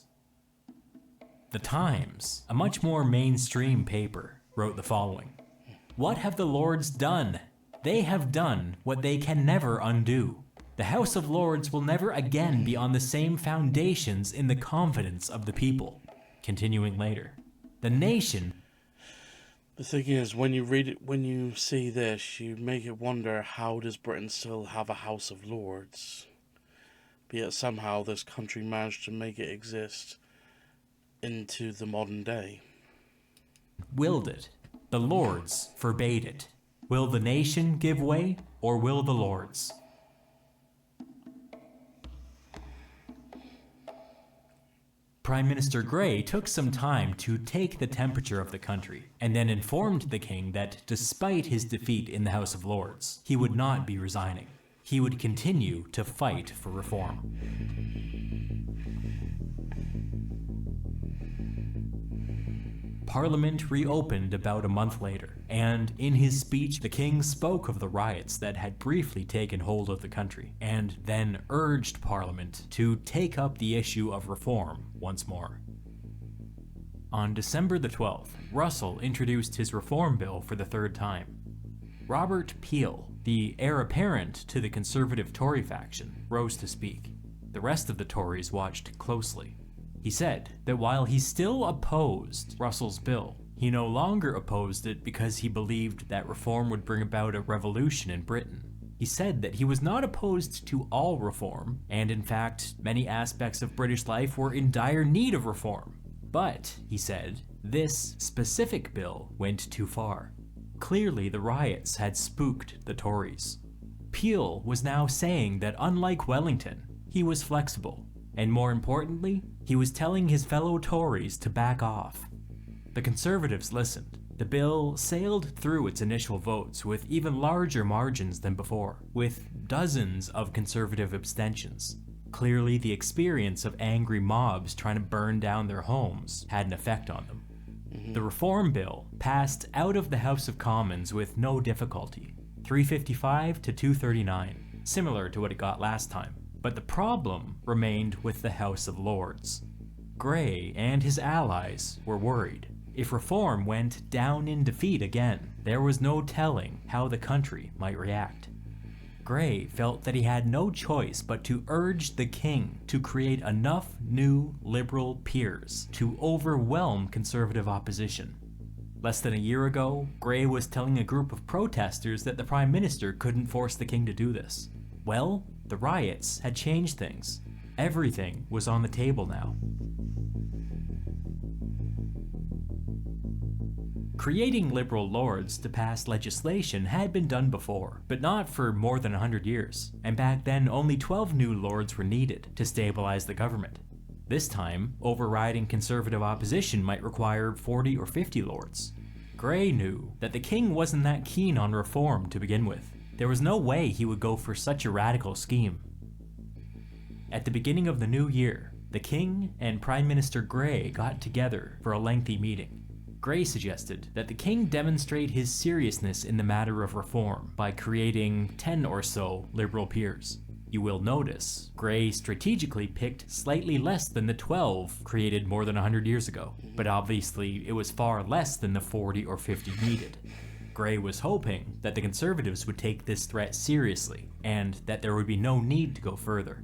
The Times, a much more mainstream paper, wrote the following. What have the Lords done? They have done what they can never undo. The House of Lords will never again be on the same foundations in the confidence of the people. Continuing later. The nation... The thing is, when you read it, when you see this, you make it wonder, how does Britain still have a House of Lords? But yet somehow this country managed to make it exist into the modern day. Willed it. The Lords forbade it. Will the nation give way, or will the Lords? Prime Minister Grey took some time to take the temperature of the country, and then informed the king that despite his defeat in the House of Lords, he would not be resigning. He would continue to fight for reform. Parliament reopened about a month later, and in his speech the king spoke of the riots that had briefly taken hold of the country, and then urged Parliament to take up the issue of reform once more. On December the 12th, Russell introduced his reform bill for the 3rd time. Robert Peel, the heir apparent to the conservative Tory faction, rose to speak. The rest of the Tories watched closely. He said that while he still opposed Russell's bill, he no longer opposed it because he believed that reform would bring about a revolution in Britain. He said that he was not opposed to all reform, and in fact, many aspects of British life were in dire need of reform. But, he said, this specific bill went too far. Clearly, the riots had spooked the Tories. Peel was now saying that unlike Wellington, he was flexible, and more importantly, he was telling his fellow Tories to back off. The Conservatives listened. The bill sailed through its initial votes with even larger margins than before, with dozens of Conservative abstentions. Clearly, the experience of angry mobs trying to burn down their homes had an effect on them. The Reform Bill passed out of the House of Commons with no difficulty, 355 to 239, similar to what it got last time. But the problem remained with the House of Lords. Grey and his allies were worried. If reform went down in defeat again, there was no telling how the country might react. Grey felt that he had no choice but to urge the king to create enough new liberal peers to overwhelm conservative opposition. Less than a year ago, Grey was telling a group of protesters that the Prime Minister couldn't force the king to do this. Well, the riots had changed things. Everything was on the table now. Creating liberal lords to pass legislation had been done before, but not for more than 100 years, and back then only 12 new lords were needed to stabilize the government. This time, overriding conservative opposition might require 40 or 50 lords. Grey knew that the king wasn't that keen on reform to begin with. There was no way he would go for such a radical scheme. At the beginning of the new year, the king and Prime Minister Grey got together for a lengthy meeting. Grey suggested that the king demonstrate his seriousness in the matter of reform by creating 10 or so liberal peers. You will notice, Grey strategically picked slightly less than the 12 created more than 100 years ago, but obviously it was far less than the 40 or 50 needed. Grey was hoping that the Conservatives would take this threat seriously, and that there would be no need to go further.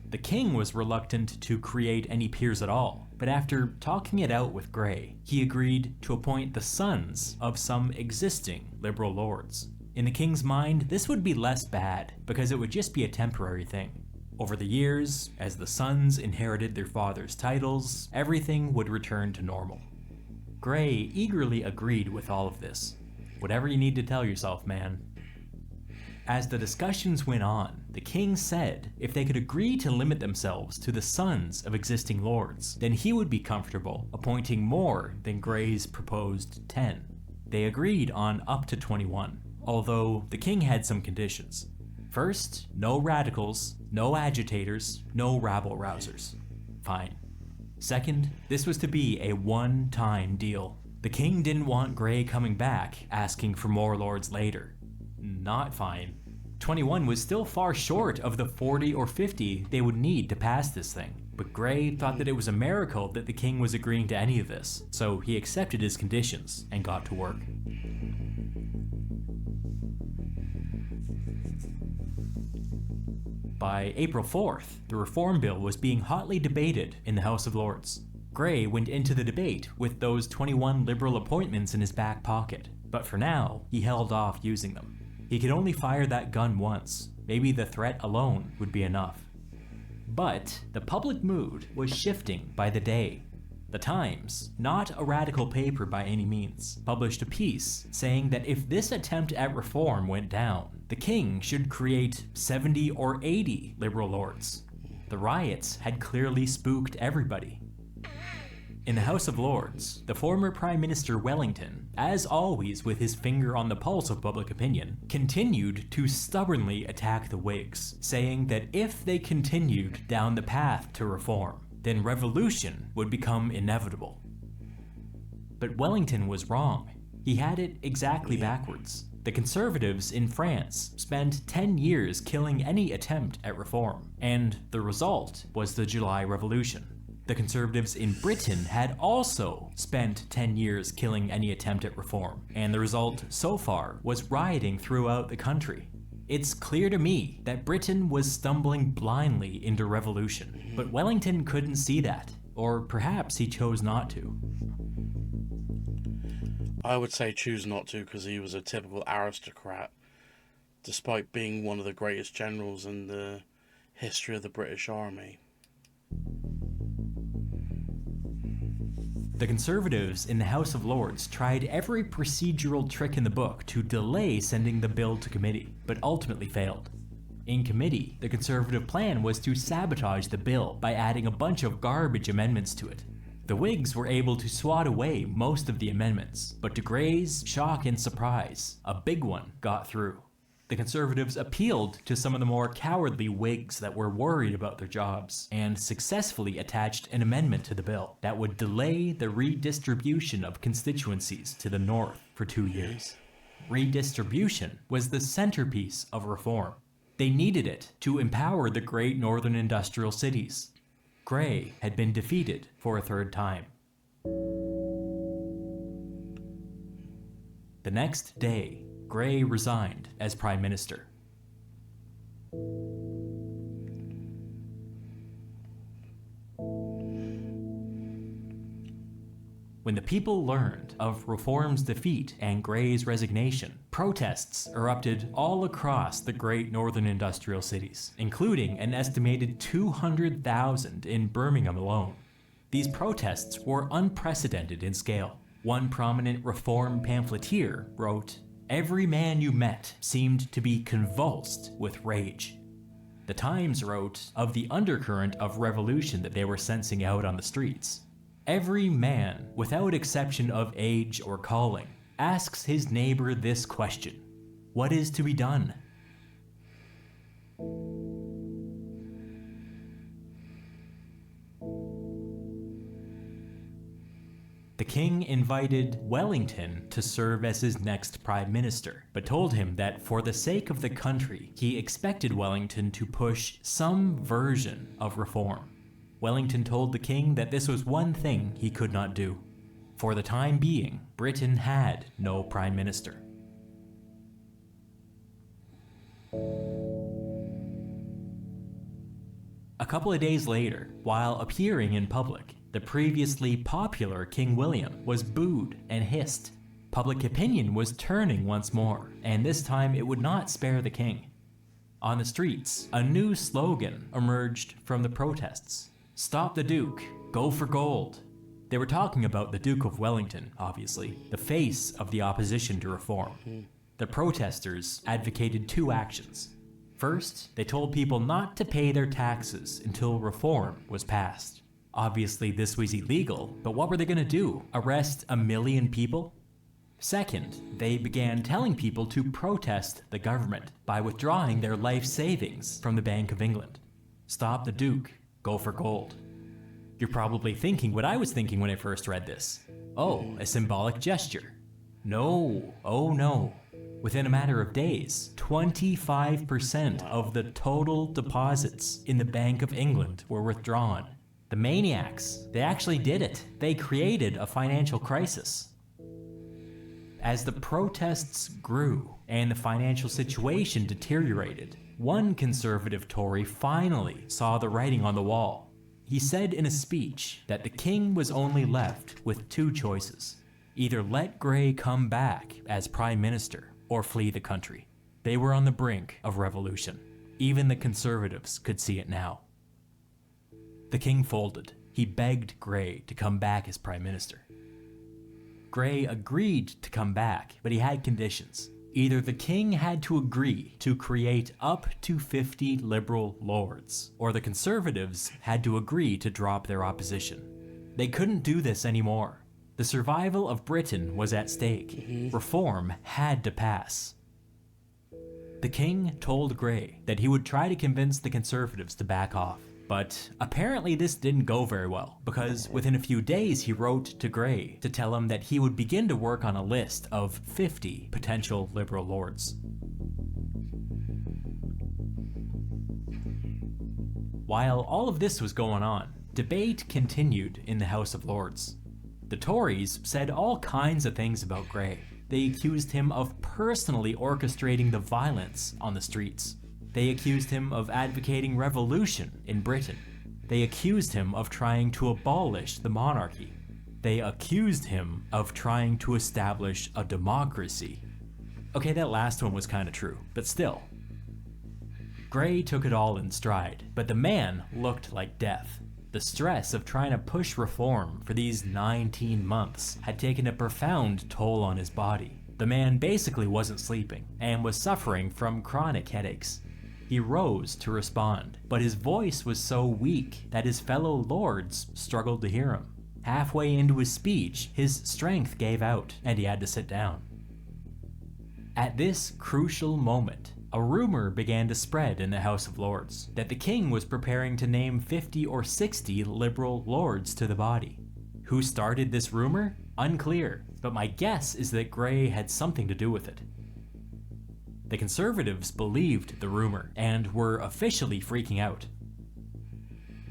The king was reluctant to create any peers at all, but after talking it out with Grey, he agreed to appoint the sons of some existing liberal lords. In the king's mind, this would be less bad, because it would just be a temporary thing. Over the years, as the sons inherited their father's titles, everything would return to normal. Grey eagerly agreed with all of this. Whatever you need to tell yourself, man. As the discussions went on, the king said if they could agree to limit themselves to the sons of existing lords, then he would be comfortable appointing more than Grey's proposed 10. They agreed on up to 21, although the king had some conditions. First, no radicals, no agitators, no rabble-rousers. Fine. Second, this was to be a one-time deal. The king didn't want Grey coming back, asking for more lords later. Not fine. 21 was still far short of the 40 or 50 they would need to pass this thing. But Grey thought that it was a miracle that the king was agreeing to any of this, so he accepted his conditions and got to work. By April 4th, the Reform Bill was being hotly debated in the House of Lords. Grey went into the debate with those 21 liberal appointments in his back pocket, but for now, he held off using them. He could only fire that gun once. Maybe the threat alone would be enough. But the public mood was shifting by the day. The Times, not a radical paper by any means, published a piece saying that if this attempt at reform went down, the king should create 70 or 80 liberal lords. The riots had clearly spooked everybody. In the House of Lords, the former Prime Minister Wellington, as always with his finger on the pulse of public opinion, continued to stubbornly attack the Whigs, saying that if they continued down the path to reform, then revolution would become inevitable. But Wellington was wrong. He had it exactly backwards. The Conservatives in France spent 10 years killing any attempt at reform, and the result was the July Revolution. The Conservatives in Britain had also spent 10 years killing any attempt at reform, and the result so far was rioting throughout the country. It's clear to me that Britain was stumbling blindly into revolution, but Wellington couldn't see that, or perhaps he chose not to. I would say choose not to, because he was a typical aristocrat, despite being one of the greatest generals in the history of the British Army. The Conservatives in the House of Lords tried every procedural trick in the book to delay sending the bill to committee, but ultimately failed. In committee, the Conservative plan was to sabotage the bill by adding a bunch of garbage amendments to it. The Whigs were able to swat away most of the amendments, but to Grey's shock and surprise, a big one got through. The Conservatives appealed to some of the more cowardly Whigs that were worried about their jobs, and successfully attached an amendment to the bill that would delay the redistribution of constituencies to the north for 2 years. Redistribution was the centerpiece of reform. They needed it to empower the great northern industrial cities. Grey had been defeated for a third time. The next day, Grey resigned as Prime Minister. When the people learned of Reform's defeat and Grey's resignation, protests erupted all across the great northern industrial cities, including an estimated 200,000 in Birmingham alone. These protests were unprecedented in scale. One prominent Reform pamphleteer wrote, "Every man you met seemed to be convulsed with rage." The Times wrote of the undercurrent of revolution that they were sensing out on the streets. Every man, without exception of age or calling, asks his neighbor this question: what is to be done? The king invited Wellington to serve as his next prime minister, but told him that for the sake of the country, he expected Wellington to push some version of reform. Wellington told the king that this was one thing he could not do. For the time being, Britain had no prime minister. A couple of days later, while appearing in public, the previously popular King William was booed and hissed. Public opinion was turning once more, and this time it would not spare the king. On the streets, a new slogan emerged from the protests: "Stop the Duke, go for gold." They were talking about the Duke of Wellington, obviously, the face of the opposition to reform. The protesters advocated two actions. First, they told people not to pay their taxes until reform was passed. Obviously, this was illegal, but what were they going to do? Arrest 1 million people? Second, they began telling people to protest the government by withdrawing their life savings from the Bank of England. Stop the Duke, go for gold. You're probably thinking what I was thinking when I first read this. Oh, a symbolic gesture. No, oh no. Within a matter of days, 25% of the total deposits in the Bank of England were withdrawn. The maniacs, they actually did it. They created a financial crisis. As the protests grew and the financial situation deteriorated, one conservative Tory finally saw the writing on the wall. He said in a speech that the king was only left with two choices: either let Grey come back as prime minister or flee the country. They were on the brink of revolution. Even the conservatives could see it now. The king folded. He begged Grey to come back as prime minister. Grey agreed to come back, but he had conditions. Either the king had to agree to create up to 50 liberal lords, or the conservatives had to agree to drop their opposition. They couldn't do this anymore. The survival of Britain was at stake. Reform had to pass. The king told Grey that he would try to convince the conservatives to back off. But apparently this didn't go very well, because within a few days he wrote to Grey to tell him that he would begin to work on a list of 50 potential liberal lords. While all of this was going on, debate continued in the House of Lords. The Tories said all kinds of things about Grey. They accused him of personally orchestrating the violence on the streets. They accused him of advocating revolution in Britain. They accused him of trying to abolish the monarchy. They accused him of trying to establish a democracy. Okay, that last one was kind of true, but still. Grey took it all in stride, but the man looked like death. The stress of trying to push reform for these 19 months had taken a profound toll on his body. The man basically wasn't sleeping and was suffering from chronic headaches. He rose to respond, but his voice was so weak that his fellow lords struggled to hear him. Halfway into his speech, his strength gave out and he had to sit down. At this crucial moment, a rumor began to spread in the House of Lords that the king was preparing to name 50 or 60 liberal lords to the body. Who started this rumor? Unclear, but my guess is that Grey had something to do with it. The Conservatives believed the rumor and were officially freaking out.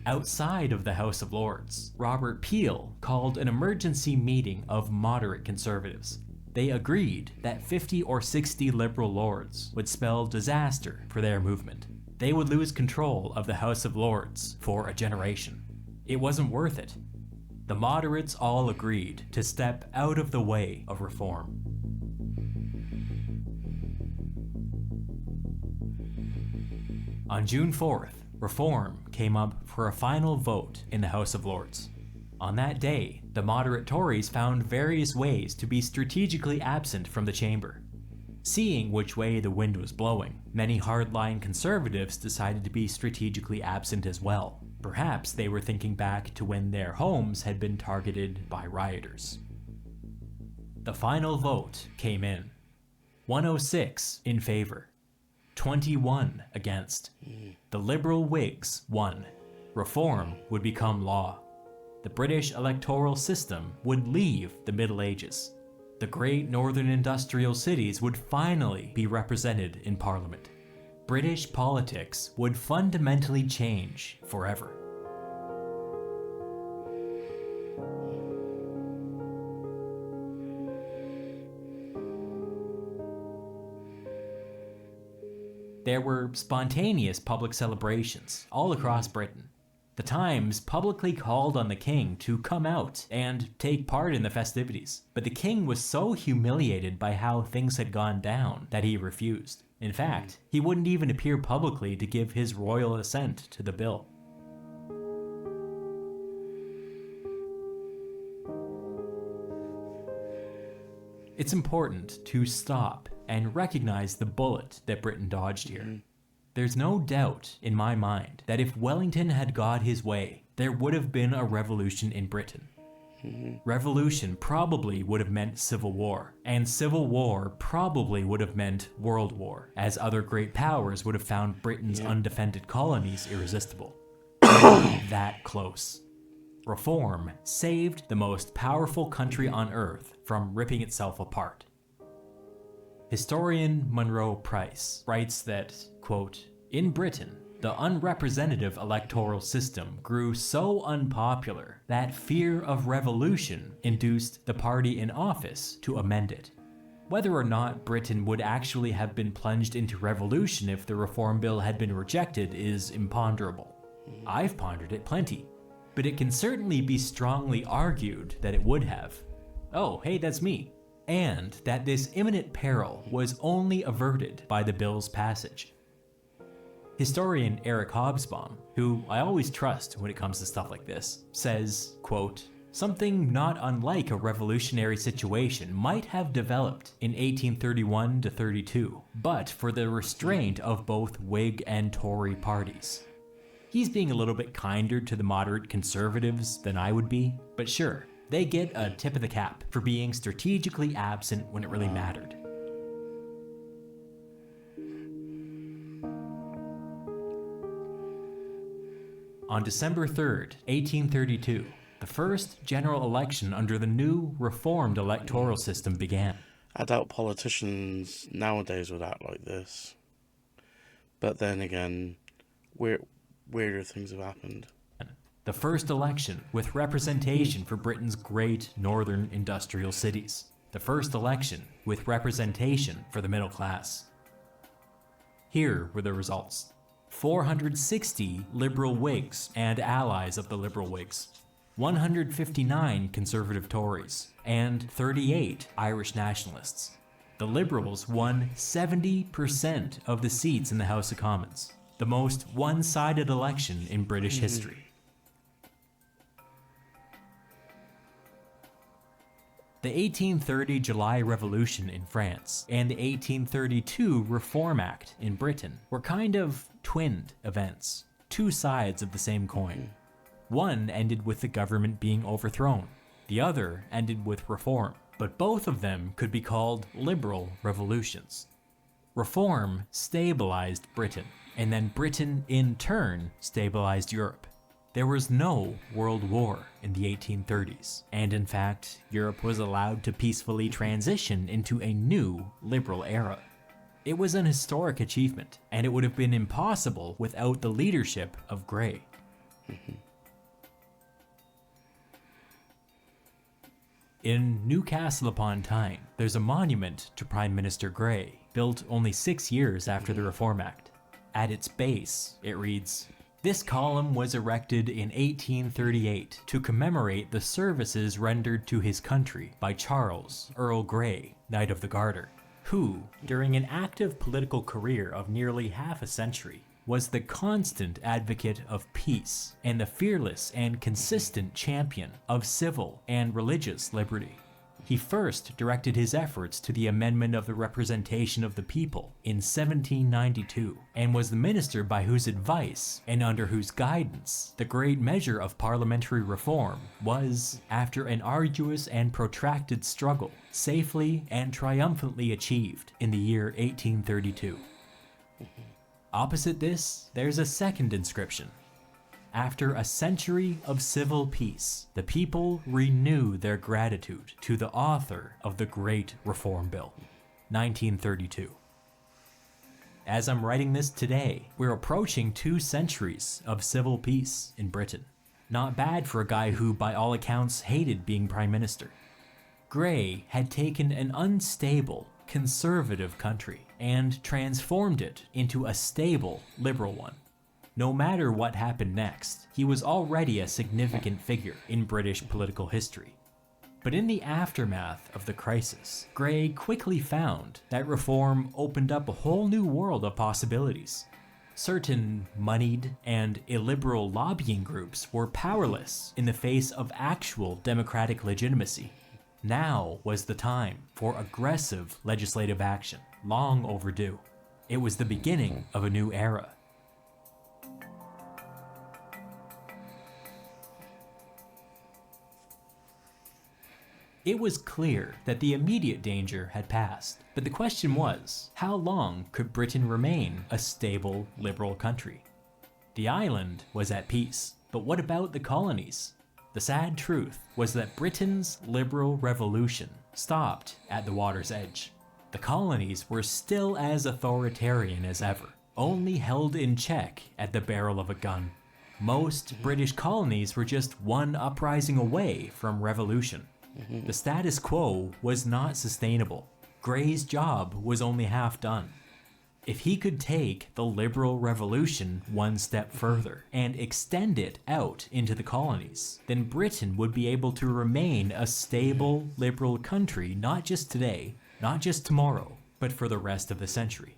Outside of the House of Lords, Robert Peel called an emergency meeting of moderate Conservatives. They agreed that 50 or 60 liberal lords would spell disaster for their movement. They would lose control of the House of Lords for a generation. It wasn't worth it. The moderates all agreed to step out of the way of reform. On June 4th, reform came up for a final vote in the House of Lords. On that day, the moderate Tories found various ways to be strategically absent from the chamber. Seeing which way the wind was blowing, many hardline Conservatives decided to be strategically absent as well. Perhaps they were thinking back to when their homes had been targeted by rioters. The final vote came in. 106 in favor, 21 against. The Liberal Whigs won. Reform would become law. The British electoral system would leave the Middle Ages. The great northern industrial cities would finally be represented in Parliament. British politics would fundamentally change forever. There were spontaneous public celebrations all across Britain. The Times publicly called on the king to come out and take part in the festivities, but the king was so humiliated by how things had gone down that he refused. In fact, he wouldn't even appear publicly to give his royal assent to the bill. It's important to stop and recognize the bullet that Britain dodged here. There's no doubt in my mind that if Wellington had got his way, there would have been a revolution in Britain. Revolution probably would have meant civil war, and civil war probably would have meant world war, as other great powers would have found Britain's undefended colonies irresistible. That close. Reform saved the most powerful country on earth from ripping itself apart. Historian Monroe Price writes that, quote, "In Britain, the unrepresentative electoral system grew so unpopular that fear of revolution induced the party in office to amend it. Whether or not Britain would actually have been plunged into revolution if the Reform Bill had been rejected is imponderable. I've pondered it plenty, but it can certainly be strongly argued that it would have. Oh, hey, that's me. And that this imminent peril was only averted by the bill's passage." Historian Eric Hobsbawm, who I always trust when it comes to stuff like this, says, quote, "Something not unlike a revolutionary situation might have developed in 1831 to 32, but for the restraint of both Whig and Tory parties." He's being a little bit kinder to the moderate Conservatives than I would be, but sure, they get a tip of the cap for being strategically absent when it really mattered. On December 3rd, 1832, the first general election under the new reformed electoral system began. I doubt politicians nowadays would act like this. But then again, weirder things have happened. The first election with representation for Britain's great northern industrial cities. The first election with representation for the middle class. Here were the results. 460 Liberal Whigs and allies of the Liberal Whigs, 159 Conservative Tories, and 38 Irish nationalists. The Liberals won 70% of the seats in the House of Commons, the most one-sided election in British history. The 1830 July Revolution in France and the 1832 Reform Act in Britain were kind of twinned events, two sides of the same coin. One ended with the government being overthrown, the other ended with reform, but both of them could be called liberal revolutions. Reform stabilized Britain, and then Britain in turn stabilized Europe. There was no World War in the 1830s, and in fact, Europe was allowed to peacefully transition into a new liberal era. It was an historic achievement, and it would have been impossible without the leadership of Grey. In Newcastle upon Tyne, there's a monument to Prime Minister Grey, built only 6 years after the Reform Act. At its base, it reads, "This column was erected in 1838 to commemorate the services rendered to his country by Charles, Earl Grey, Knight of the Garter, who, during an active political career of nearly half a century, was the constant advocate of peace and the fearless and consistent champion of civil and religious liberty. He first directed his efforts to the amendment of the representation of the people in 1792, and was the minister by whose advice and under whose guidance the great measure of parliamentary reform was, after an arduous and protracted struggle, safely and triumphantly achieved in the year 1832. Opposite this, there's a second inscription. After a century of civil peace, the people renew their gratitude to the author of the Great Reform Bill, 1932. As I'm writing this today, we're approaching 2 centuries of civil peace in Britain. Not bad for a guy who, by all accounts, hated being Prime Minister. Grey had taken an unstable, conservative country and transformed it into a stable, liberal one. No matter what happened next, he was already a significant figure in British political history. But in the aftermath of the crisis, Grey quickly found that reform opened up a whole new world of possibilities. Certain moneyed and illiberal lobbying groups were powerless in the face of actual democratic legitimacy. Now was the time for aggressive legislative action, long overdue. It was the beginning of a new era. It was clear that the immediate danger had passed, but the question was, how long could Britain remain a stable, liberal country? The island was at peace, but what about the colonies? The sad truth was that Britain's liberal revolution stopped at the water's edge. The colonies were still as authoritarian as ever, only held in check at the barrel of a gun. Most British colonies were just one uprising away from revolution. The status quo was not sustainable. Grey's job was only half done. If he could take the liberal revolution one step further and extend it out into the colonies, then Britain would be able to remain a stable, liberal country not just today, not just tomorrow, but for the rest of the century.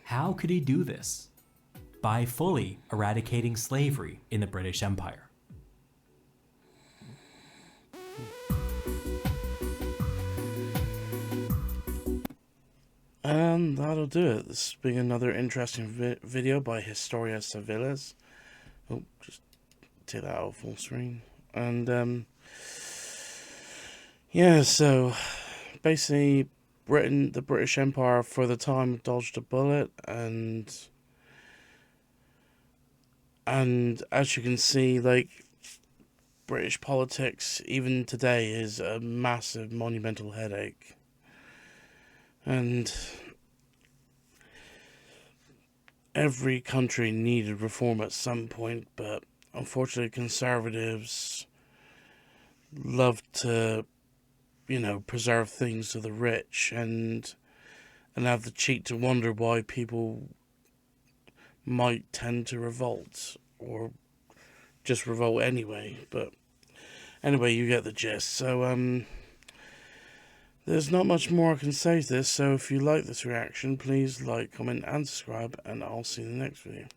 How could he do this? By fully eradicating slavery in the British Empire. And that'll do it. This has been another interesting video by Historia Civilis. Oh, just take that out of full screen. And, yeah, so basically Britain, the British Empire for the time dodged a bullet, and as you can see, like, British politics, even today, is a massive, monumental headache. And every country needed reform at some point, but unfortunately conservatives love to, preserve things to the rich, and have the cheek to wonder why people might tend to revolt, or just revolt anyway. But anyway, you get the gist. So, there's not much more I can say to this, so if you like this reaction, please like, comment, and subscribe, and I'll see you in the next video.